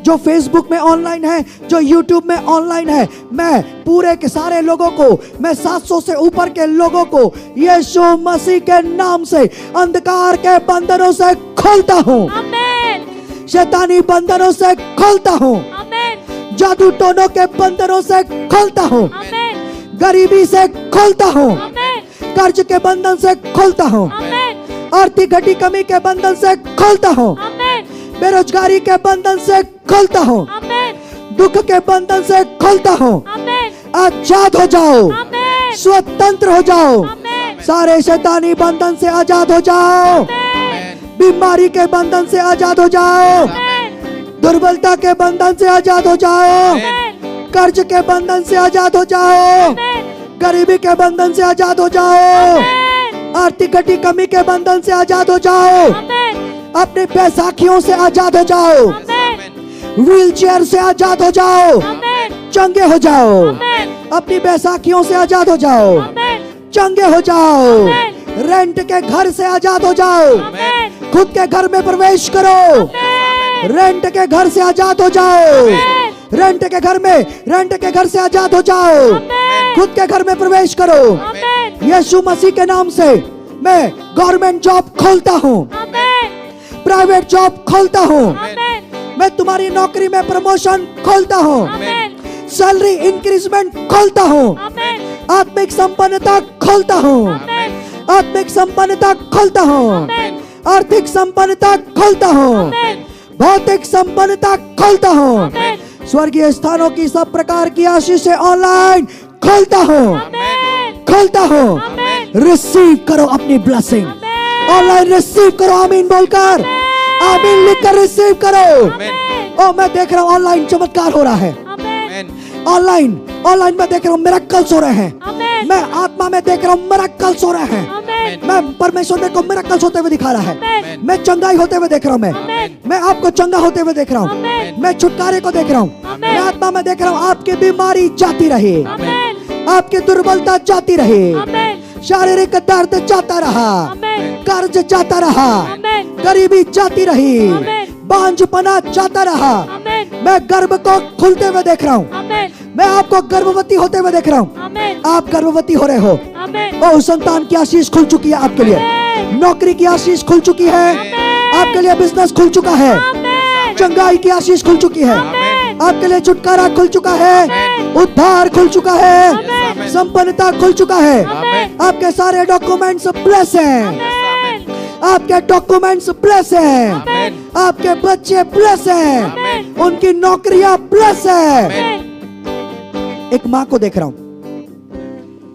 जो फेसबुक में ऑनलाइन है, जो यूट्यूब में ऑनलाइन है, मैं पूरे के सारे लोगों को, मैं 700 से ऊपर के लोगों को यीशु मसीह के नाम से अंधकार के बंधनों से खोलता हूँ, शैतानी बंधनों से खोलता हूँ, जादू टोनों के बंधनों से खोलता हूँ, गरीबी से खोलता हूँ, कर्ज के बंधन से खोलता हूँ, आर्थिक घटी कमी के बंधन से खोलता हूँ, बेरोजगारी के बंधन से खोलता हूँ, दुख के बंधन से खोलता हूँ। आजाद हो जाओ, स्वतंत्र हो जाओ, सारे शैतानी बंधन से आजाद हो जाओ, बीमारी के बंधन से आजाद हो जाओ, दुर्बलता के बंधन से आजाद हो जाओ, कर्ज के बंधन से आजाद हो जाओ, गरीबी के बंधन से आजाद हो जाओ, आर्थिक घटी कमी के बंधन से आजाद हो जाओ, अपनी बैसाखियों से आजाद हो जाओ, व्हील चेयर से आजाद हो जाओ, चंगे हो जाओ, अपनी बैसाखियों से आजाद हो जाओ, चंगे हो जाओ, रेंट के घर से आजाद हो जाओ, खुद के घर में प्रवेश करो, रेंट के घर से आजाद हो जाओ, रेंट के घर में, रेंट के घर से आजाद हो जाओ, खुद के घर में प्रवेश करो। यीशु मसीह के नाम से मैं गवर्नमेंट जॉब खोलता हूँ, प्राइवेट जॉब खोलता हूँ, मैं तुम्हारी नौकरी में प्रमोशन खोलता हूँ, सैलरी इंक्रीजमेंट खोलता हूँ, आत्मिक संपन्नता खोलता हूँ, आत्मिक संपन्नता खोलता हूँ, आर्थिक संपन्नता खोलता हूँ, भौतिक संपन्नता खोलता हूँ, स्वर्गीय स्थानों की सब प्रकार की आशीष ऑनलाइन खोलता हूँ, खोलता हूँ। रिसीव करो अपनी ब्लेसिंग, ऑनलाइन रिसीव करो, आमीन बोलकर, आमीन लिखकर रिसीव करो। ओ मैं देख रहा हूँ ऑनलाइन चमत्कार हो रहा है, ऑनलाइन मैं देख रहा हूँ मिरेकल्स हो रहे हैं, मैं आत्मा में देख रहा हूँ मिरेकल्स हो रहे हैं, मैं परमेश्वर मेरे को मिरेकल्स होते हुए दिखा रहा है, मैं चंगाई होते हुए देख रहा हूँ, मैं आपको चंगा होते हुए देख रहा हूँ, मैं छुटकारे को देख रहा हूँ, मैं आत्मा में देख रहा हूँ आपकी बीमारी जाती रहे, आपकी दुर्बलता जाती रहे, शारीरिक दर्द जाता रहा, कर्ज जाता रहा, गरीबी जाती रही, बांझपना जाता रहा, मैं गर्भ को खुलते हुए देख रहा हूँ, मैं आपको गर्भवती होते हुए देख रहा हूँ, आप गर्भवती हो रहे हो। ओ संतान की आशीष खुल चुकी है आपके लिए, नौकरी की आशीष खुल चुकी है आपके लिए, बिजनेस खुल चुका है, चंगाई की आशीष खुल चुकी है आपके लिए, छुटकारा खुल चुका है, उद्धार खुल चुका है, संपन्नता खुल चुका है, आपके सारे डॉक्यूमेंट्स ब्लेस हैं, आपके डॉक्यूमेंट्स ब्लेस हैं, आपके बच्चे ब्लेस हैं, उनकी नौकरियां ब्लेस है। एक माँ को देख रहा हूं,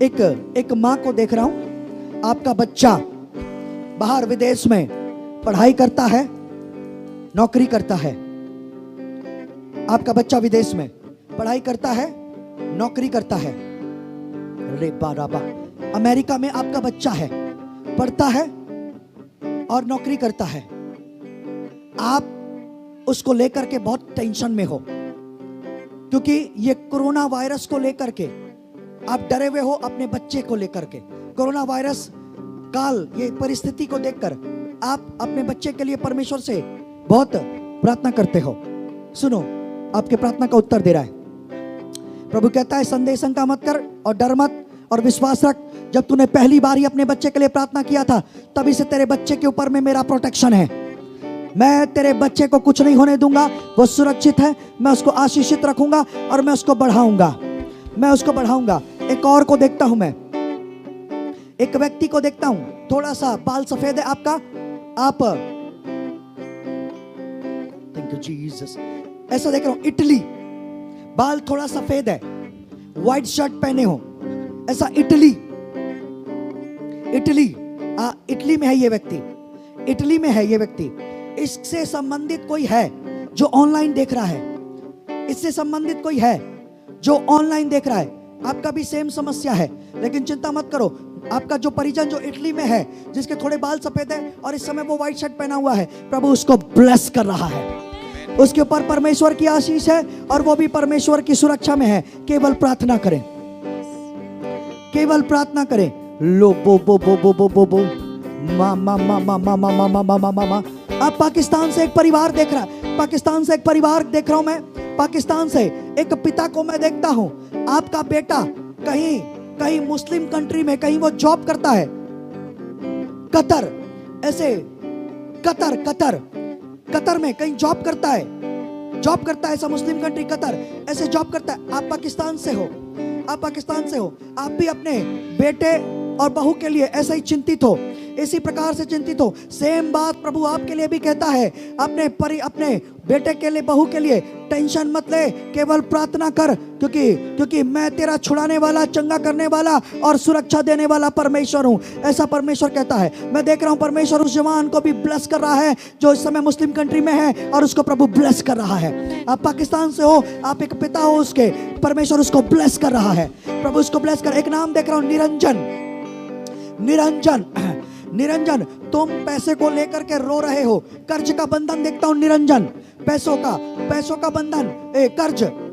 एक माँ को देख रहा हूं, आपका बच्चा बाहर विदेश में पढ़ाई करता है, नौकरी करता है, आपका बच्चा विदेश में पढ़ाई करता है, नौकरी करता है, रेबा राबा, अमेरिका में आपका बच्चा है, पढ़ता है और नौकरी करता है, आप उसको लेकर के बहुत टेंशन में हो, क्योंकि ये कोरोना वायरस को लेकर के आप डरे हुए हो, अपने बच्चे को लेकर के, कोरोना वायरस काल, ये परिस्थिति को देखकर आप अपने बच्चे के लिए परमेश्वर से बहुत प्रार्थना करते हो। सुनो, आपके प्रार्थना का उत्तर दे रहा है प्रभु। कहता है संदेह शंका मत कर और डर मत और विश्वास रख, जब तूने पहली बार ही अपने बच्चे के लिए प्रार्थना किया था तभी से तेरे बच्चे के ऊपर में मेरा प्रोटेक्शन है, मैं तेरे बच्चे को कुछ नहीं होने दूंगा, वो सुरक्षित है, मैं उसको आशीषित रखूंगा और मैं उसको बढ़ाऊंगा, मैं उसको बढ़ाऊंगा। एक और को देखता हूं, मैं एक व्यक्ति को देखता हूं, थोड़ा सा बाल सफेद है आपका, आप थैंक यू जीसस, ऐसा देख रहा हूं, इटली, बाल थोड़ा सफेद है, व्हाइट शर्ट पहने हो, ऐसा इटली में है ये व्यक्ति, इटली में है ये व्यक्ति। इससे संबंधित कोई है जो ऑनलाइन देख रहा है, इससे संबंधित कोई है जो ऑनलाइन देख रहा है, आपका भी सेम समस्या है, लेकिन चिंता मत करो, आपका जो परिजन जो इटली में है, जिसके थोड़े बाल सफेद है और इस समय वो व्हाइट शर्ट पहना हुआ है, प्रभु उसको ब्लेस कर रहा है, उसके ऊपर परमेश्वर की आशीष है और वो भी परमेश्वर की सुरक्षा में है। केवल प्रार्थना करें, केवल प्रार्थना करें। लो बो बो बो बो बो बो बो मा मा मा मा मा मा मा मा मा मा मा। आप पाकिस्तान से एक परिवार देख रहा है, पाकिस्तान से एक परिवार देख रहा हूं मैं, पाकिस्तान से एक पिता को मैं देखता हूं, आपका बेटा कहीं मुस्लिम कंट्री में, कहीं वो जॉब करता है, कतर, ऐसे कतर में कहीं जॉब करता है, ऐसा मुस्लिम कंट्री कतर, ऐसे जॉब करता है। आप पाकिस्तान से हो, आप भी अपने बेटे और बहू के लिए ऐसे ही चिंतित हो, इसी प्रकार से चिंतित हो। सेम बात प्रभु आपके लिए भी कहता है, अपने बेटे के लिए, बहू के लिए टेंशन मत ले, केवल प्रार्थना कर, क्योंकि मैं तेरा छुड़ाने वाला, चंगा करने वाला और सुरक्षा देने वाला परमेश्वर हूँ, ऐसा परमेश्वर कहता है। मैं देख रहा हूँ परमेश्वर उस जवान को भी ब्लेस कर रहा है जो इस समय मुस्लिम कंट्री में है, और उसको प्रभु ब्लेस कर रहा है। आप पाकिस्तान से हो, आप एक पिता हो उसके, परमेश्वर उसको ब्लेस कर रहा है, प्रभु उसको ब्लेस कर। एक नाम देख रहा हूँ, निरंजन, तुम पैसे को लेकर के रो रहे हो, कर्ज का बंधन देखता हूं निरंजन, पैसों का बंधन,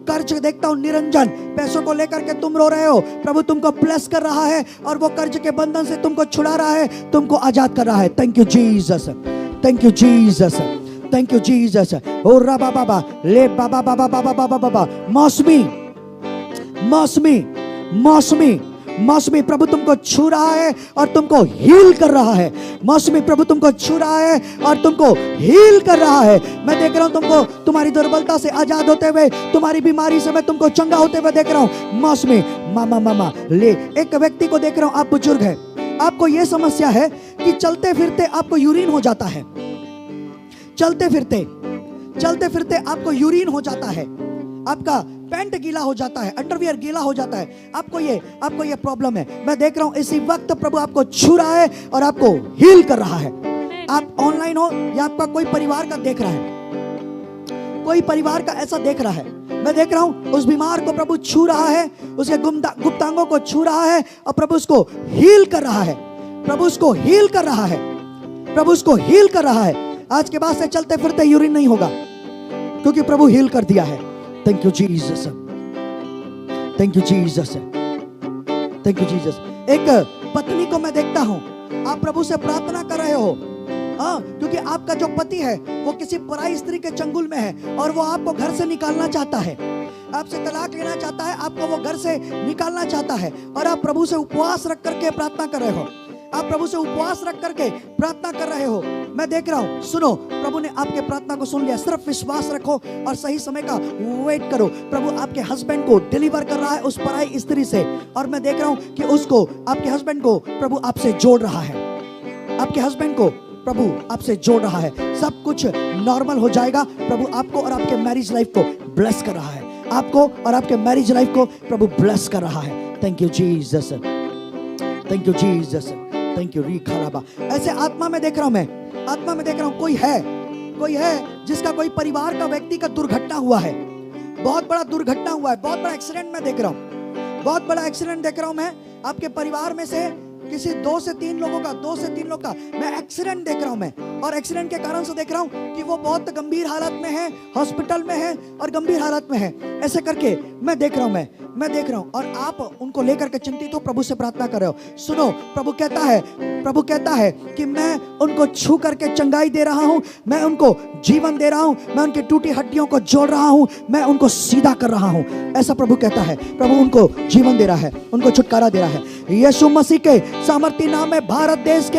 कर्ज देखता हूं निरंजन, पैसों को लेकर के तुम रो रहे हो, प्रभु तुमको ब्लेस कर रहा है और वो कर्ज के बंधन से तुमको छुड़ा रहा है, तुमको आजाद कर रहा है। Thank you Jesus, thank you Jesus, thank you Jesus. ओ रबा बाबा ले बाबा बाबा बाबा बाबा बाबा मौसमी मौसमी मौसमी मौसमी प्रभु तुमको छू रहा है और तुमको हील कर रहा है। मौसमी प्रभु तुमको छू रहा है और तुमको हील कर रहा है। मैं देख रहा हूं तुमको तुम्हारी दुर्बलता से आजाद होते हुए, तुम्हारी बीमारी से मैं तुमको चंगा होते हुए देख रहा हूं। मौसमी मामा मामा ले एक व्यक्ति को देख रहा हूं, आप बुजुर्ग है, आपको यह समस्या है कि चलते फिरते आपको यूरिन हो जाता है। चलते फिरते आपको यूरिन हो जाता है, आपका पैंट गीला हो जाता है, अंडरवियर गीला हो जाता है, आपको ये प्रॉब्लम है। मैं देख रहा हूं इसी वक्त प्रभु आपको छू रहा है और आपको हील कर रहा है। आप ऑनलाइन हो या आपका कोई परिवार का देख रहा है, कोई परिवार का ऐसा देख रहा है, मैं देख रहा हूं उस बीमार को प्रभु छू रहा है, उसके गुप्तांगों को छू रहा है और प्रभु उसको हील कर रहा है। प्रभु उसको हील कर रहा है। प्रभु उसको हील कर रहा है। आज के बाद से चलते फिरते यूरिन नहीं होगा, क्योंकि प्रभु हील कर दिया है। Thank you Jesus, thank you Jesus, thank you Jesus. एक पत्नी को मैं देखता हूं, आप प्रभु से प्रार्थना कर रहे हो, हाँ, क्योंकि आपका जो पति है वो किसी पराई स्त्री के चंगुल में है और वो आपको घर से निकालना चाहता है, आपसे तलाक लेना चाहता है, आपको वो घर से निकालना चाहता है और आप प्रभु से उपवास रख करके प्रार्थना कर रहे हो। आप प्रभु से उपवास रख करके प्रार्थना कर रहे हो। मैं देख रहा हूं, सुनो, प्रभु ने आपके प्रार्थना को सुन लिया। सिर्फ विश्वास रखो और सही समय का वेट करो। प्रभु आपके हस्बैंड को डिलीवर कर रहा है उस पराई स्त्री से, और मैं देख रहा हूं कि उसको, आपके हस्बैंड को प्रभु आपसे जोड़ रहा है। आपके हस्बैंड को प्रभु आपसे जोड़ रहा है। सब कुछ नॉर्मल हो जाएगा। प्रभु आपको और आपके मैरिज लाइफ को ब्लेस कर रहा है। आपको और आपके मैरिज लाइफ को प्रभु ब्लेस कर रहा है। Thank you Jesus, thank you Jesus, thank you री खालाबा। ऐसे आत्मा में देख रहा हूं, मैं आत्मा में देख रहा हूं, कोई है जिसका कोई परिवार का व्यक्ति का दुर्घटना हुआ है, बहुत बड़ा दुर्घटना हुआ है, बहुत बड़ा एक्सीडेंट में देख रहा हूं, बहुत बड़ा एक्सीडेंट देख रहा हूं। मैं आपके परिवार में से किसी 2 से 3 लोगों का मैं एक्सीडेंट देख रहा हूं मैं, और एक्सीडेंट के कारण से देख रहा हूं कि वो बहुत गंभीर हालत में है, हॉस्पिटल में है और गंभीर हालत में है। ऐसे करके मैं देख रहा हूं, मैं देख रहा हूं, और आप उनको लेकर के चिंतित हो, प्रभु से प्रार्थना कर रहे हो। सुनो, प्रभु कहता है कि मैं उनको छू करके चंगाई दे रहा हूं, मैं उनको जीवन दे रहा हूं, मैं उनकी टूटी हड्डियों को जोड़ रहा हूं, मैं उनको सीधा कर रहा हूं। ऐसा प्रभु कहता है। प्रभु उनको जीवन दे रहा है, उनको छुटकारा दे रहा है। यीशु मसीह के सामर्थी नाम में भारत देश के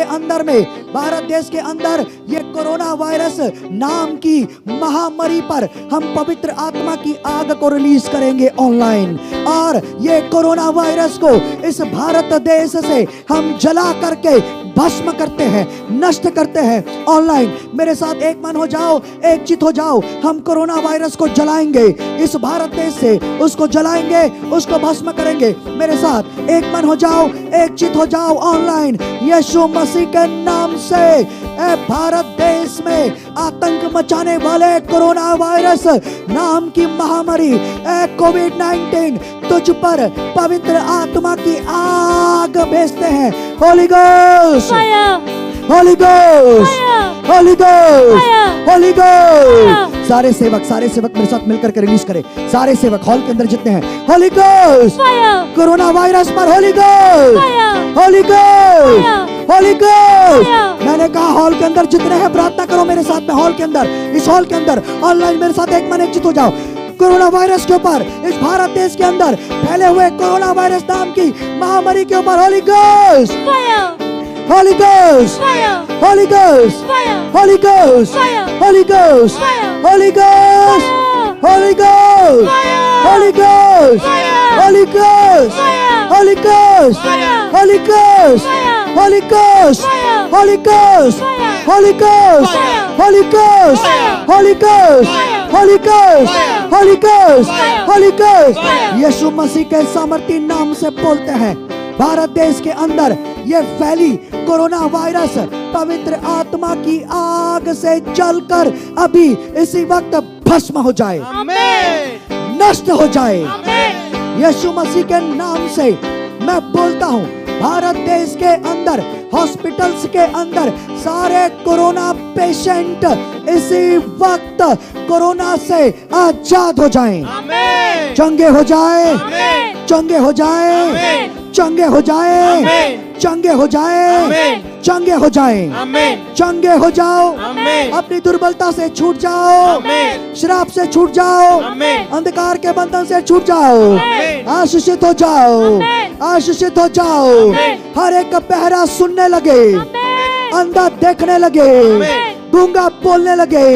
अंदर ये कोरोना वायरस नाम की महामारी पर हम पवित्र आत्मा की आग को रिलीज करेंगे ऑनलाइन, और ये कोरोना वायरस को इस भारत देश से हम जला करके भस्म करते हैं, नष्ट करते हैं ऑनलाइन। मेरे साथ एक मन हो जाओ, एक चित हो जाओ। हम कोरोना वायरस को जलाएंगे, इस भारत देश से उसको जलाएंगे, उसको भस्म करेंगे। मेरे साथ एक मन हो जाओ, एक चित हो जाओ ऑनलाइन। यीशु मसीह के नाम से भारत देश में आतंक मचाने वाले कोरोना वायरस नाम की महामारी कोविड-19 तुझ पर पवित्र आत्मा की आग भेजते हैं। Holi ghost, holy ghost, holy ghost, holy ghost. सारे सेवक मेरे साथ मिलकर के रिलीज करें। सारे सेवक हॉल के अंदर जितने हैं, होली गोस्ट, कोरोना वायरस पर Holi ghost, holy ghost, holy ghost. मैंने कहा हॉल के अंदर जितने हैं प्रार्थना करो मेरे साथ में। हॉल के अंदर, इस हॉल के अंदर ऑनलाइन मेरे साथ एक मन एकजुट हो जाओ। कोरोना वायरस के ऊपर, इस भारत देश के अंदर फैले हुए कोरोना वायरस नाम की महामारी के ऊपर holy ghost, holy ghost, holy ghost, holy ghost, holy ghost, holy ghost, holy ghost, holy ghost, holy ghost, holy ghost, holy ghost, holy ghost, holy ghost, holy ghost, holy ghost, holy ghost, holy ghost, holy ghost, holy ghost. यीशु मसीह के सामर्थी नाम से बोलते हैं, भारत देश के अंदर ये फैली कोरोना वायरस पवित्र आत्मा की आग से जलकर अभी इसी वक्त भस्म हो जाए, नष्ट हो जाए। यीशु मसीह के नाम से मैं बोलता हूँ, भारत देश के अंदर हॉस्पिटल्स के अंदर सारे कोरोना पेशेंट इसी वक्त कोरोना से आजाद हो जाएं, चंगे हो जाएं, चंगे हो जाएं, चंगे हो जाए, आमीन। चंगे हो जाए, आमीन। चंगे हो जाए, आमीन। चंगे हो जाओ, आमीन। अपनी दुर्बलता से छूट जाओ, आमीन। श्राप से छूट जाओ, आमीन। अंधकार के बंधन से छूट जाओ, आमीन। आशीषित हो जाओ, आशीषित हो जाओ, आमीन। हर एक का पहरा सुनने लगे, अंधा देखने लगे, गूंगा बोलने लगे,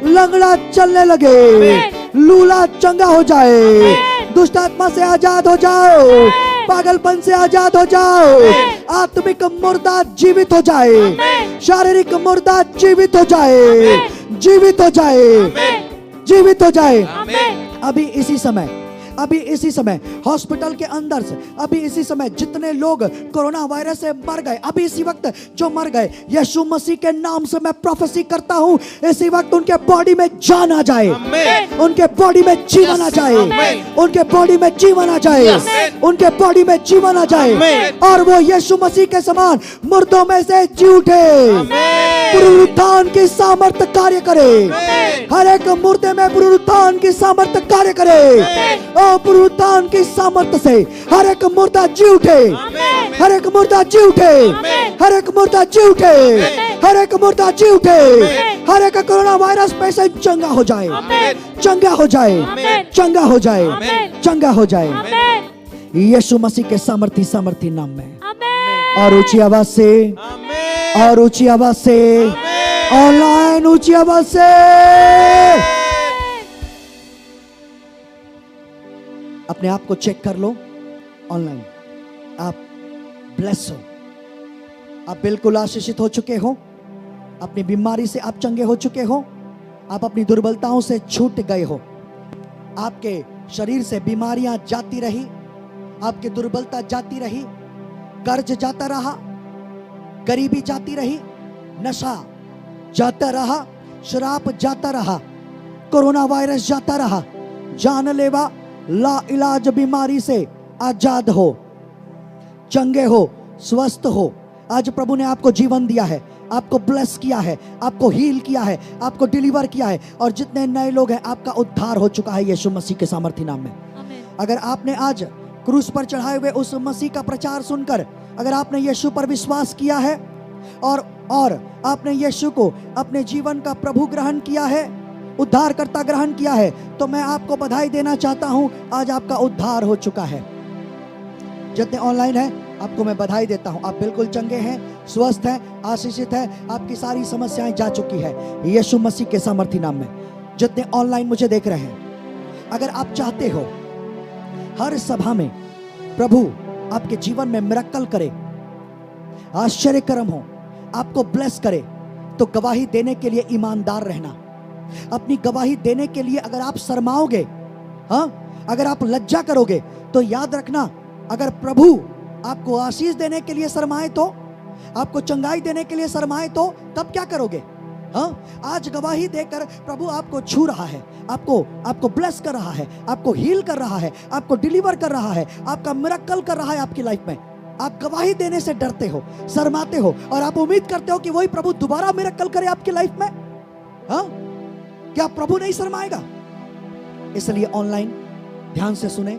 लंगड़ा चलने लगे, लूला चंगा हो जाए, दुष्ट आत्मा से आजाद हो जाओ, पागलपन से आजाद हो जाओ, आत्मिक मुर्दा जीवित हो जाए, शारीरिक मुर्दा जीवित हो जाए, जीवित हो जाए, जीवित हो जाए। अभी इसी समय हॉस्पिटल के अंदर से, अभी इसी समय जितने लोग कोरोना वायरस से मर गए, अभी इसी वक्त जो मर गए, यीशु मसीह के नाम से मैं प्रोफेसी करता हूँ, इसी वक्त उनके बॉडी में जान आ जाए, उनके बॉडी में जीवन आ जाए, उनके बॉडी में जीवन आ जाए, उनके बॉडी में जीवन आ जाए, और वो यीशु मसीह के समान मुर्दों में से जी उठे, पुनरुत्थान की सामर्थ्य कार्य करे, हर एक मुर्दे में पुनरुत्थान की सामर्थ्य कार्य करे, पुनरुत्थान की सामर्थ्य से हर एक मुर्दा जी उठे, हर एक मुर्दा जी उठे, हर एक मुर्दा जी उठे, हर एक मुर्दा जी उठे, हर एक कोरोना वायरस पे से चंगा हो जाए, चंगा हो जाए, चंगा हो जाए, चंगा हो जाए, यीशु मसीह के सामर्थी नाम में। और ऊंची आवाज से, और ऊंची आवाज से, ऑनलाइन ऊंची आवाज से, अपने आप को चेक कर लो ऑनलाइन। आप ब्लेस हो, आप बिल्कुल आशीषित हो चुके हो, अपनी बीमारी से आप चंगे हो चुके हो, आप अपनी दुर्बलताओं से छूट गए हो, आपके शरीर से बीमारियां जाती रही, आपकी दुर्बलता जाती रही, कर्ज जाता रहा, गरीबी जाती रही, नशा जाता रहा, शराब जाता रहा, कोरोना वायरस जाता रहा, जानलेवा ला इलाज बीमारी से आजाद हो, चंगे हो, स्वस्थ हो। आज प्रभु ने आपको जीवन दिया है, आपको ब्लेस किया है, आपको हील किया है, आपको डिलीवर किया है, और जितने नए लोग हैं आपका उद्धार हो चुका है यीशु मसीह के सामर्थी नाम में। अगर आपने आज क्रूस पर चढ़ाए हुए उस मसीह का प्रचार सुनकर अगर आपने यीशु पर विश्वास किया है और आपने यीशु को अपने जीवन का प्रभु ग्रहण किया है, उद्धारकर्ता ग्रहण किया है, तो मैं आपको बधाई देना चाहता हूं, आज आपका उद्धार हो चुका है। जितने ऑनलाइन हैं आपको मैं बधाई देता हूं, आप बिल्कुल चंगे हैं, स्वस्थ हैं, आशीषित हैं, आपकी सारी समस्याएं जा चुकी है यीशु मसीह के सामर्थी नाम में। जितने ऑनलाइन मुझे देख रहे हैं, अगर आप चाहते हो हर सभा में प्रभु आपके जीवन में मिरेकल करे, आश्चर्यकर्म हो, आपको ब्लेस करे, तो गवाही देने के लिए ईमानदार रहना। अपनी गवाही देने के लिए अगर आप शर्माओगे, अगर आप लज्जा करोगे, तो याद रखना, अगर प्रभु आपको आशीष देने के लिए शर्माए, तो आपको चंगाई देने के लिए शर्माए, तो तब क्या करोगे? आज गवाही देकर प्रभु आपको छू रहा है, आपको ब्लेस कर रहा है, आपको हील कर रहा है, आपको डिलीवर कर रहा है, आपका मिरेकल कर रहा है आपकी लाइफ में। आप गवाही देने से डरते हो, शर्माते हो, और आप उम्मीद करते हो कि वही प्रभु दोबारा मिरेकल करे आपकी लाइफ में। क्या प्रभु नहीं शर्माएगा? इसलिए ऑनलाइन ध्यान से सुने,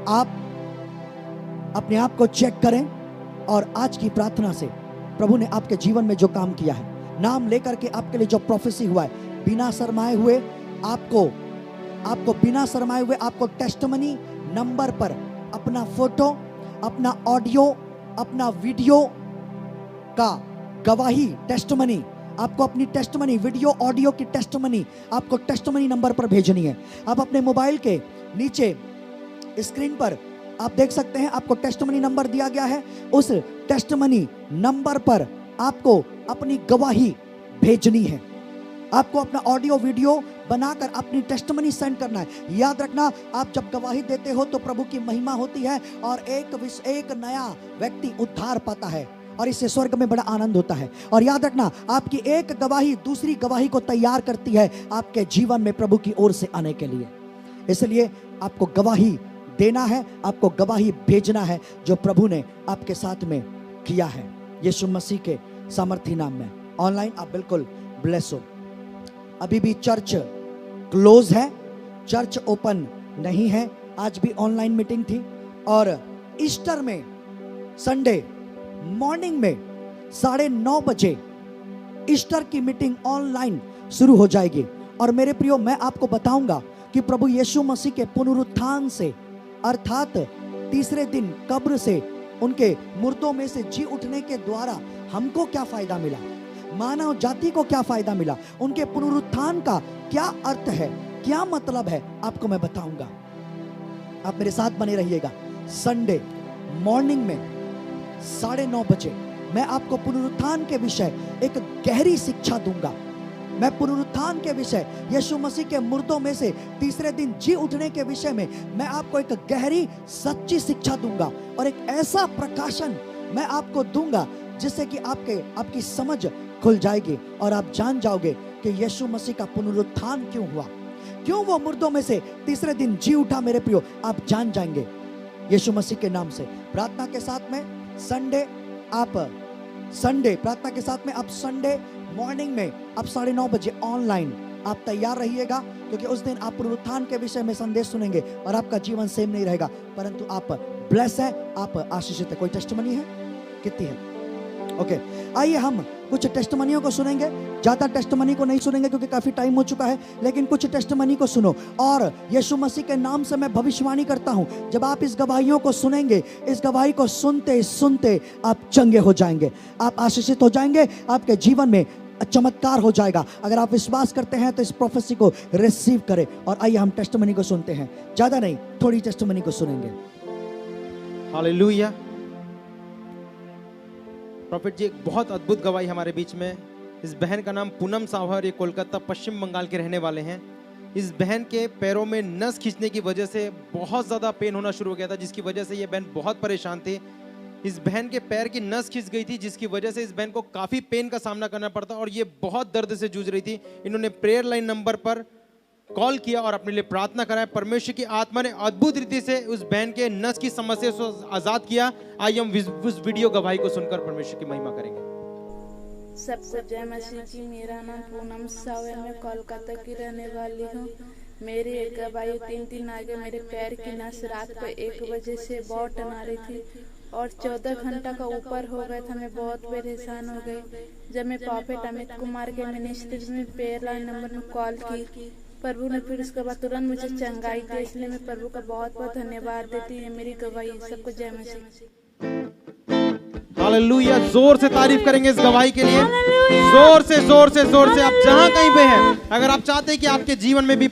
आप अपने आप को चेक करें, और आज की प्रार्थना से प्रभु ने आपके जीवन में जो काम किया है, नाम लेकर के आपके लिए जो प्रोफेसी हुआ है, बिना शर्माए हुए आपको बिना शर्माए हुए आपको टेस्टिमनी नंबर पर अपना फोटो, अपना ऑडियो, अपना वीडियो का गवाही, टेस्टिमनी, आपको अपनी टेस्टिमनी, वीडियो ऑडियो की टेस्टिमनी आपको टेस्टिमनी नंबर पर भेजनी है। आप अपने मोबाइल के नीचे स्क्रीन पर आप देख सकते हैं, आपको टेस्टिमनी नंबर दिया गया है। उस टेस्टिमनी नंबर पर आपको अपनी गवाही भेजनी है। आपको अपना ऑडियो वीडियो बनाकर अपनी टेस्टिमनी सेंड करना है। याद रखना, आप जब गवाही देते हो तो प्रभु की महिमा होती है, और एक नया व्यक्ति उद्धार पाता है, और इससे स्वर्ग में बड़ा आनंद होता है। और याद रखना, आपकी एक गवाही दूसरी गवाही को तैयार करती है आपके जीवन में प्रभु की ओर से आने के लिए। इसलिए आपको गवाही देना है, आपको गवाही भेजना है जो प्रभु ने आपके साथ में किया है यीशु मसीह के सामर्थी नाम में। ऑनलाइन आप बिल्कुल ब्लेस हो। अभी भी चर्च क्लोज है, चर्च ओपन नहीं है। आज भी ऑनलाइन मीटिंग थी, और ईस्टर में संडे मॉर्निंग में 9:30 बजे ईस्टर की मीटिंग ऑनलाइन शुरू हो जाएगी। और मेरे प्रियो, मैं आपको बताऊंगा कि प्रभु यीशु मसीह के पुनरुत्थान से, अर्थात तीसरे दिन कब्र से उनके मुर्दों में से जी उठने के द्वारा हमको क्या फायदा मिला, मानव जाति को क्या फायदा मिला, उनके पुनरुत्थान का क्या अर्थ है, क्या मतलब है, आपको मैं बताऊंगा। आप मेरे साथ बने रहिएगा। संडे मॉर्निंग में 9:30 बजे मैं आपको पुनरुत्थान के विषय एक गहरी शिक्षा दूंगा। मैं पुनरुत्थान के विषय, यीशु मसीह के मुर्दों में से तीसरे दिन जी उठने के विषय में मैं आपको एक गहरी सच्ची शिक्षा दूंगा और एक ऐसा प्रकाशन मैं आपको दूंगा जिससे कि आपकी समझ खुल जाएगी और आप जान जाओगे कि यीशु मसीह का पुनरुत्थान क्यों हुआ, क्यों वो मुर्दों में से तीसरे दिन जी उठा। मेरे प्रियो, आप जान जाएंगे यीशु मसीह के नाम से। प्रार्थना के साथ में आप संडे मॉर्निंग में आप 9:30 बजे ऑनलाइन आप तैयार रहिएगा, क्योंकि उस दिन आप पुनरुत्थान के विषय में संदेश सुनेंगे और आपका जीवन सेम नहीं रहेगा, परंतु आप ब्लेस है, आप आशीषित है। कोई टेस्टिमनी है? कितनी है? ओके, आइए हम कुछ टेस्टिमनियों को सुनेंगे। ज्यादा टेस्टिमनी को नहीं सुनेंगे क्योंकि काफी टाइम हो चुका है, लेकिन कुछ टेस्टिमनी को सुनो। और यीशु मसीह के नाम से मैं भविष्यवाणी करता हूं, जब आप इस गवाहियों को सुनेंगे, इस गवाही को सुनते सुनते आप चंगे हो जाएंगे, आप आशीषित हो जाएंगे, आपके जीवन में चमत्कार हो जाएगा। अगर आप विश्वास करते हैं तो इस प्रोफेसी को रिसीव करें। और आइए हम टेस्टिमनी को सुनते हैं, ज्यादा नहीं, थोड़ी टेस्टिमनी को सुनेंगे। हालेलुया। प्रॉफिट जी, एक बहुत अद्भुत गवाही हमारे बीच में। इस बहन का नाम पूनम साहू है और ये कोलकाता पश्चिम बंगाल के रहने वाले हैं। इस बहन के पैरों में नस खींचने की वजह से बहुत ज़्यादा पेन होना शुरू हो गया था, जिसकी वजह से ये बहन बहुत परेशान थी। इस बहन के पैर की नस खिंच गई थी, जिसकी वजह से इस बहन को काफ़ी पेन का सामना करना पड़ता और ये बहुत दर्द से जूझ रही थी। इन्होंने प्रेयर लाइन नंबर पर कॉल किया और अपने लिए प्रार्थना कराया। परमेश्वर की आत्मा ने अद्भुत रीति से उस बहन के नस की समस्या से आजाद किया। आइए हम उस वीडियो गवाही को सुनकर परमेश्वर की महिमा करेंगे। सबको जय मसीह की। मेरा नाम पूनम साहू है, मैं कोलकाता की रहने वाली हूँ। मेरी एक गवाही 3 दिन आगे मेरे पैर की नस रात को 1 बजे से बहुत टना रही थी और 14 घंटा का ऊपर हो गया था। मैं बहुत परेशान हो गई। जब मैं प्रॉफेट अमित कुमार के मिनिस्ट्री में प्रेयर लाइन नंबर में कॉल की, प्रभु ने फिर उसके बाद तुरंत मुझे चंगाई दी। इसलिए मैं प्रभु का बहुत बहुत धन्यवाद देती हूँ। मेरी गवाही। सबको जय मसीह। हालेलुया। जोर से तारीफ करेंगे इस गवाही के लिए। जोर से आप जहां कहीं पे हैं, अगर आप चाहते हैं कि आपके जीवन में भी